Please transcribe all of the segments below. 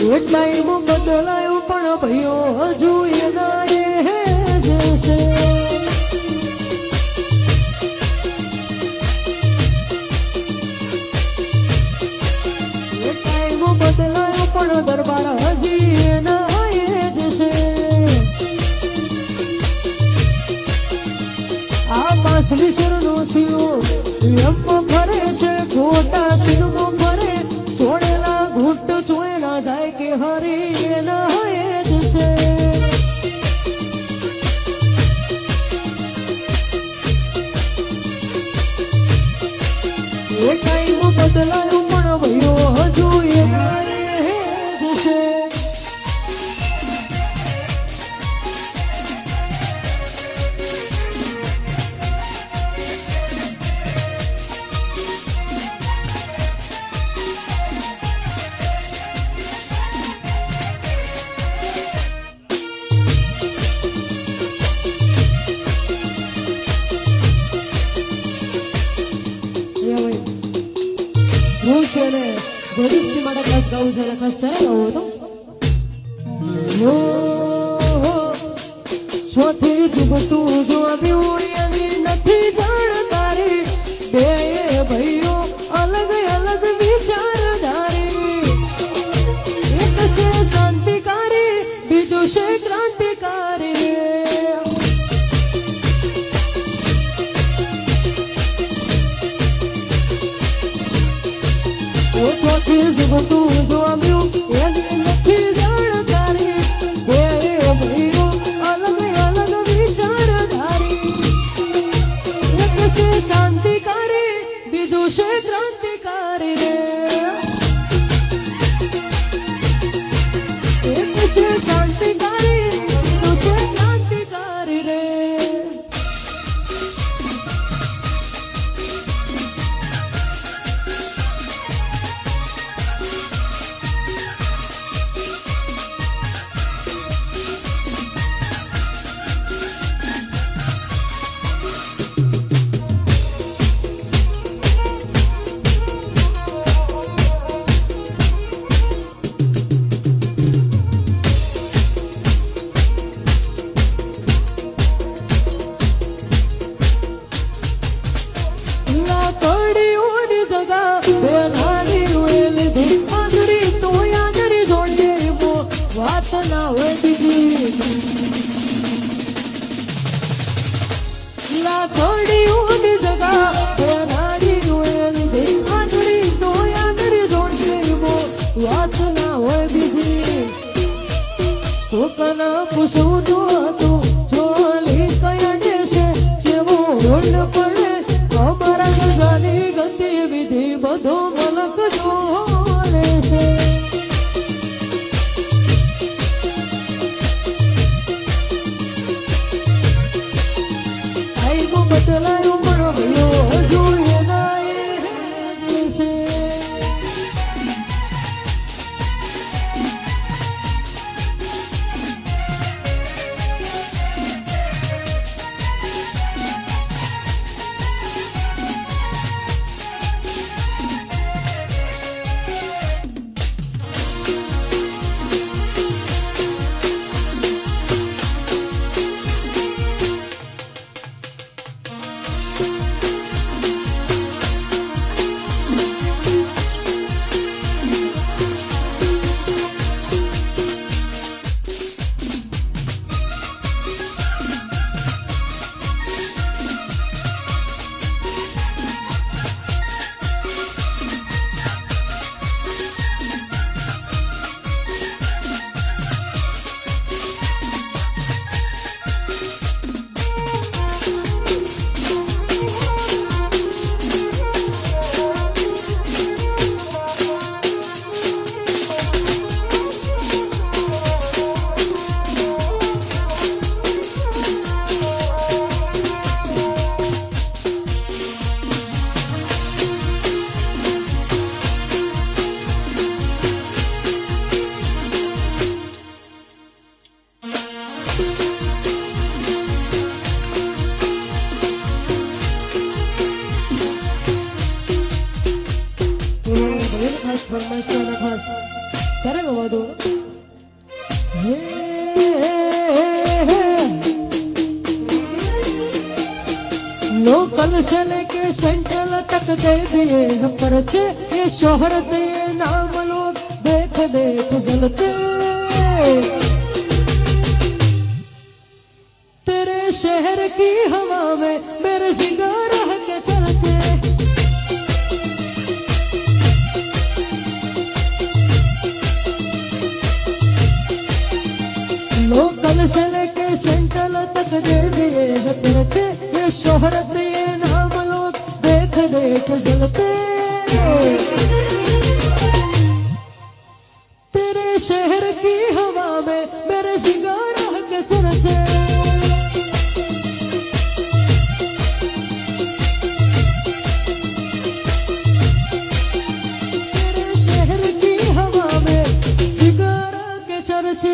Time બદલાયો પણ ભાઈઓ હજુ એના એ જ છે. ટાઈમ બદલાયો પણ દરબાર હજી એના એ જ છે. આ માછલી શરનો સીઓ એમ ફરે છે, ખોટા સિનેમો ફરે, છોડેલા ઘૂંટ ચોય ના જાય કે હરી એના એ જ છે. એ ટાઈમ બદલાયો પણ ભાઈઓ હજુ એના એ જ છે. સોથી જુગતું જો બીવડિયાની નથી જાણકારી, બે ભાઈઓ અલગ અલગ વિચારધારી. એક છે શાંતિકારી, બીજું છે ક્રાંતિકારી. સોથી જુગતું જો બીવડિયાની નથી જાણકારી, બે ભાઈઓ અલગ અલગ વિચારધારી. એક છે શાંતિકારી, બીજું છે ક્રાંતિકારી રે. એક છે શાંતિકારી, બીજું છે ક્રાંતિકારી રે. પૂછવું તો હતું ચોલી કયા દેશે જેવો રોડ પડે, અમારા ગજાની ગતિવિધિ બધો મલક જોલે છે. ટાઈમ બદલાયો પણ ભાઈઓ હજુ એના એ જ છે. ગવા દો लोकल से लेके सेंट्रल तक दे दिए पर छे ये शोहरत ये नाम लोग देख देख जलते तेरे शहर की हवा में मेरे सिंगार के चलते लोकल से लेके सेंट्रल तक दे दिए पर छे ये शोहरत ये नाम लोग देख देख जलते तेरे शहर की हवा में मेरे सिंगार के चलते तेरे शहर की हवा में सिंगार के चलते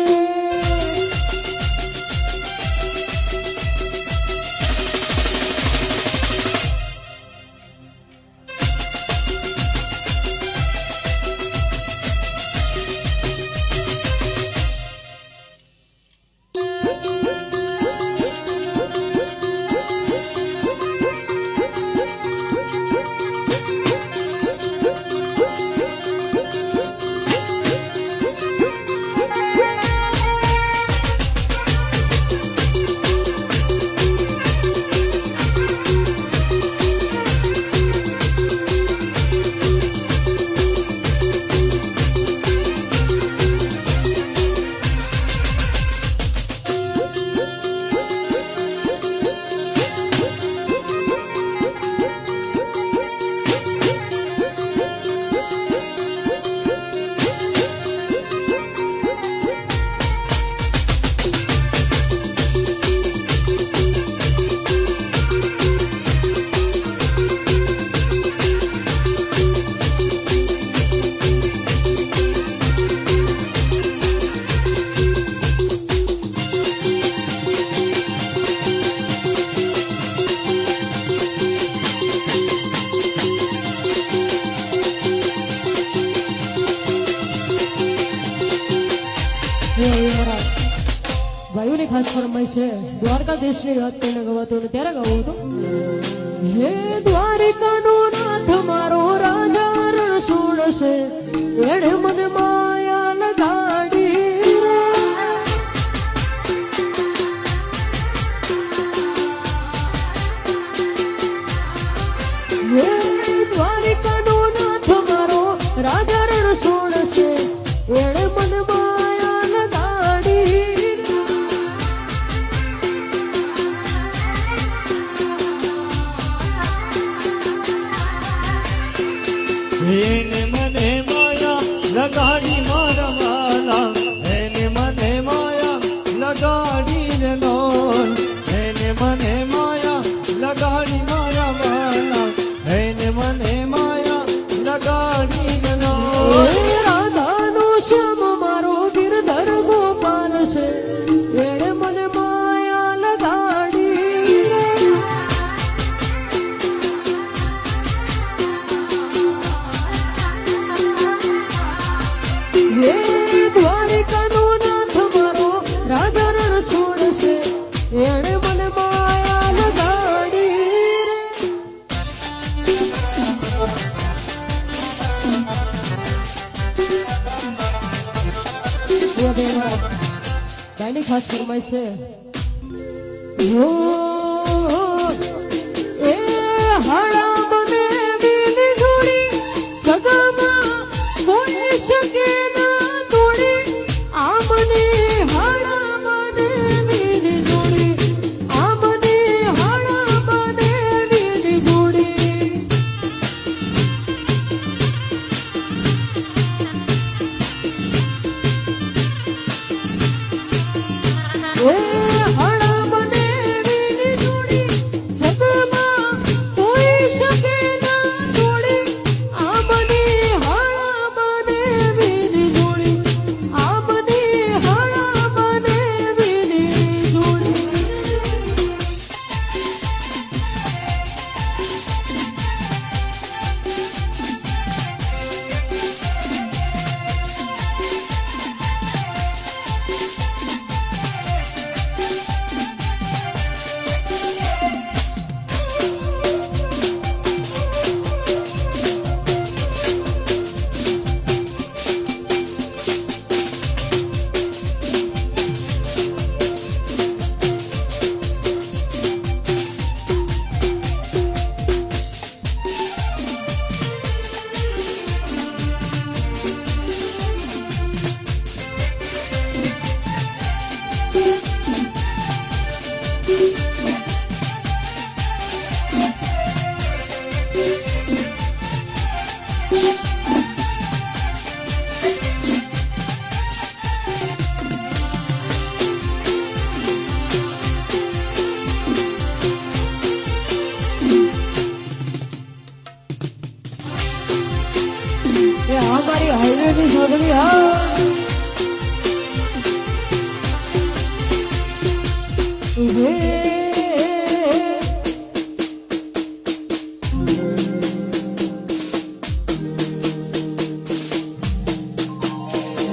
भाइयों ने खास फरमाइश है द्वारकाधीश ने याद करने गवातो ने त्यारे गावो तो हे द्वारिका नो नाथ मारो राजा रणसूर से एणे मन माया लगाड़ी हे द्वारिका नो नाथ मारो राजा रणसूर से एणे मन माया लगाड़ी એને મને માયા લગાડી મારા વાલા એને મને માયા લગાડી રે લોલ એને મને માયા લગાડી મારા વાલા એને મને માયા લગાડી રે લોલ રાધાનો શ્યામ મારો ગિરધર ગોપાલ છે એણે મને માયા લગાડી હે દ્વારિકાનો નાથ મારો રાજા રણછોડ છે એણે મને માયા લગાડી ગાયની ખાસ ફરમાઈશ છે યો એ હાડા મને બીની જોડી સગામાં કોઈ શકે ના તોડી આ મને હાડા મને બીની જોડી આ મને હાડા મને બીની જોડી એ હાડા મને બીની જોડી જગમાં કોઈ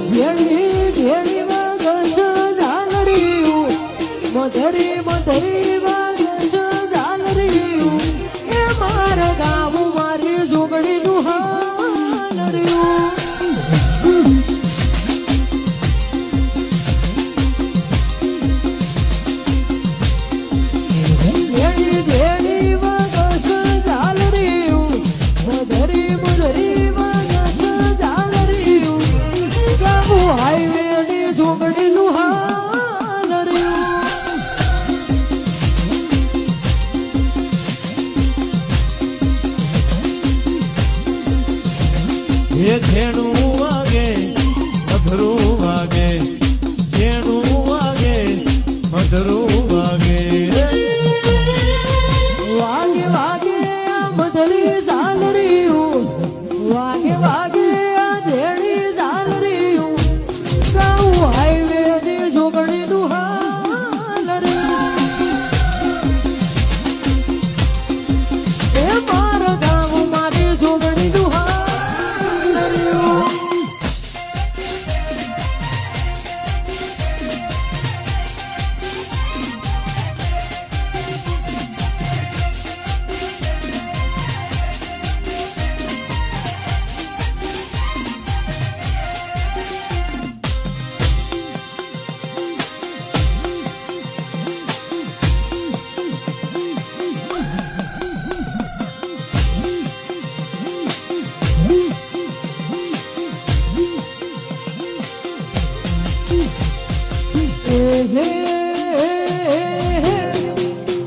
જેણી જેણી વાગસ ઝાલરિયું મધરી મધરી વાગસ ઝાલરિયું એ મારા ગામ મારી જોગણીનું હાલરિયું જેણી જેણી વાગસ ઝાલરિયું મધરી મધરી વાગસ ઝાલરિયું ગામ હાઈવેની જોગણીનું હાલરિયું એ જેણું વાગે મધરું વાગે જેણું વાગે મધરું વાગે વાગે વાગે આ મધરી ઝાલરિયું વાગે વાગે આ જેણી ઝાલરિયું ગાઉં હાઈવેની જોગણીનું હાલરિયું એ મારા ગામ મારી જોગણીનું હાલરિયું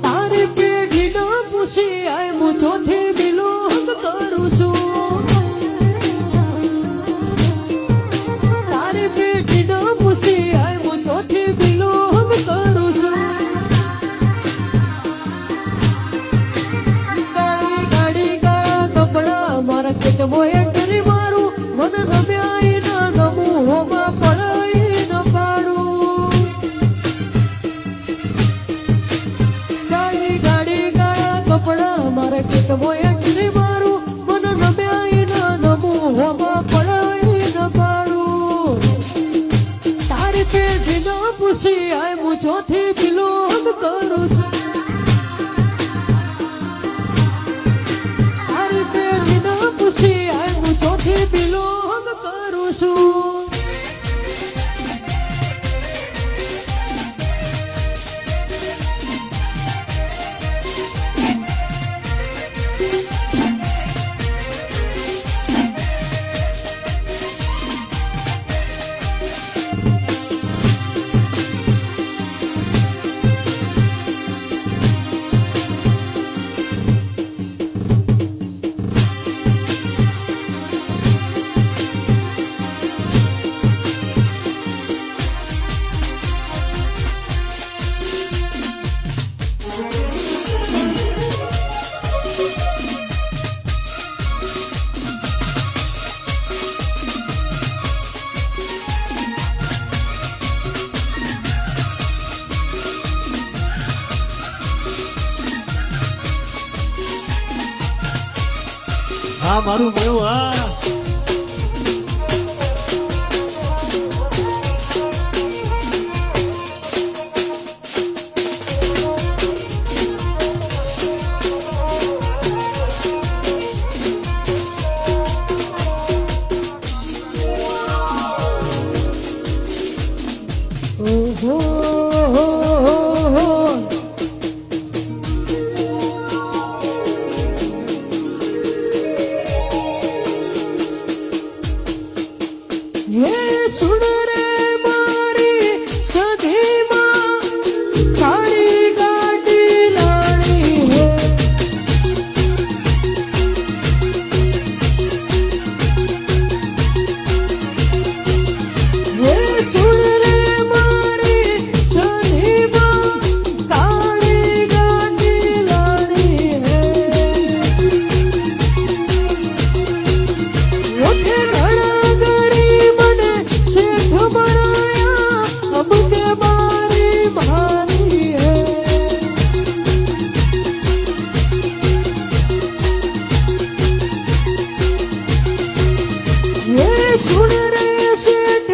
તારી પેઢી ન પૂછી આય હું ચોથી બિલોંગ કરું છું તારી પેઢી ન પૂછી આય હું ચોથી બિલોંગ કરું છું ગાડી ગાડી ગાળા કપડા મારા પેટમાં એન્ટ્રી મારું મને રમ્યા ના ગમું હોમાં પડાઈ ન પાડું ગાડી ગાડી ગાળા કપડા મારા પેટમાં એન્ટ્રી મારું મને રમ્યા ના ગમું હોમાં પડાઈ ન પાડું તારી પેઢી ન પૂછી આય હું ચોથી બિલોંગ કરું છું તારી પેઢી ન પૂછી આય હું ચોથી બિલોંગ કરું છું આ મારું મેવું હા સુન રે મારી સધીમાં તારી ગાડી લાણી હે સુન રે મારી સધીમાં તારી ગાડી લાણી હે ઓઠે ઘણા ગરી મને શેઠ બનાયા અબ કે મારી ભારી હે ये सुन रे सेठ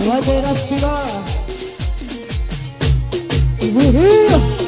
વજેરા શિવા વિહી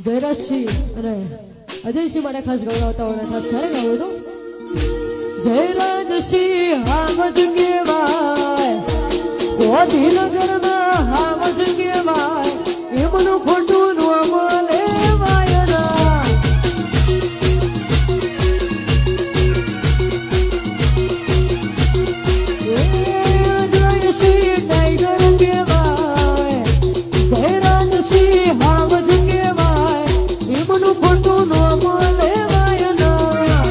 જયરાજસિંહ અને અજયસિંહ માટે ખાસ ગૌરવતા હોય ખાસ સારે ગાવું હતું જયરાજસિંહ હાવજ કેવાય ગોધીનગરના હાવજ કેવાય એમનું ખોટું નામ લેવાય ના જયસિંહ ટાઈગર કેવાય જયરાજસિંહ હાવજ એમનું ખોટું નામ લેવાય ના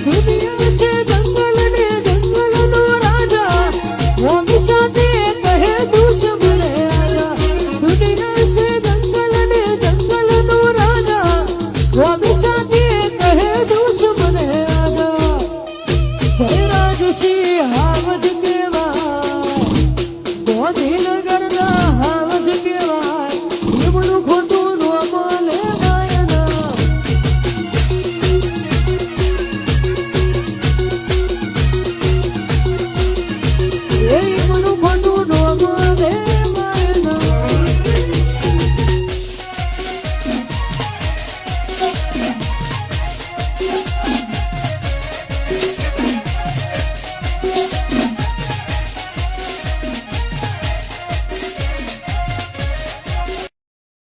દુનિયા છે જંગલ ને જંગલનો રાજા ઓમી સાથે કહે દુશ્મન આજા દુનિયા છે જંગલ ને જંગલનો રાજા ઓમી સાથે કહે દુશ્મન આજા જયરાજસિંહ હાવજ કેવા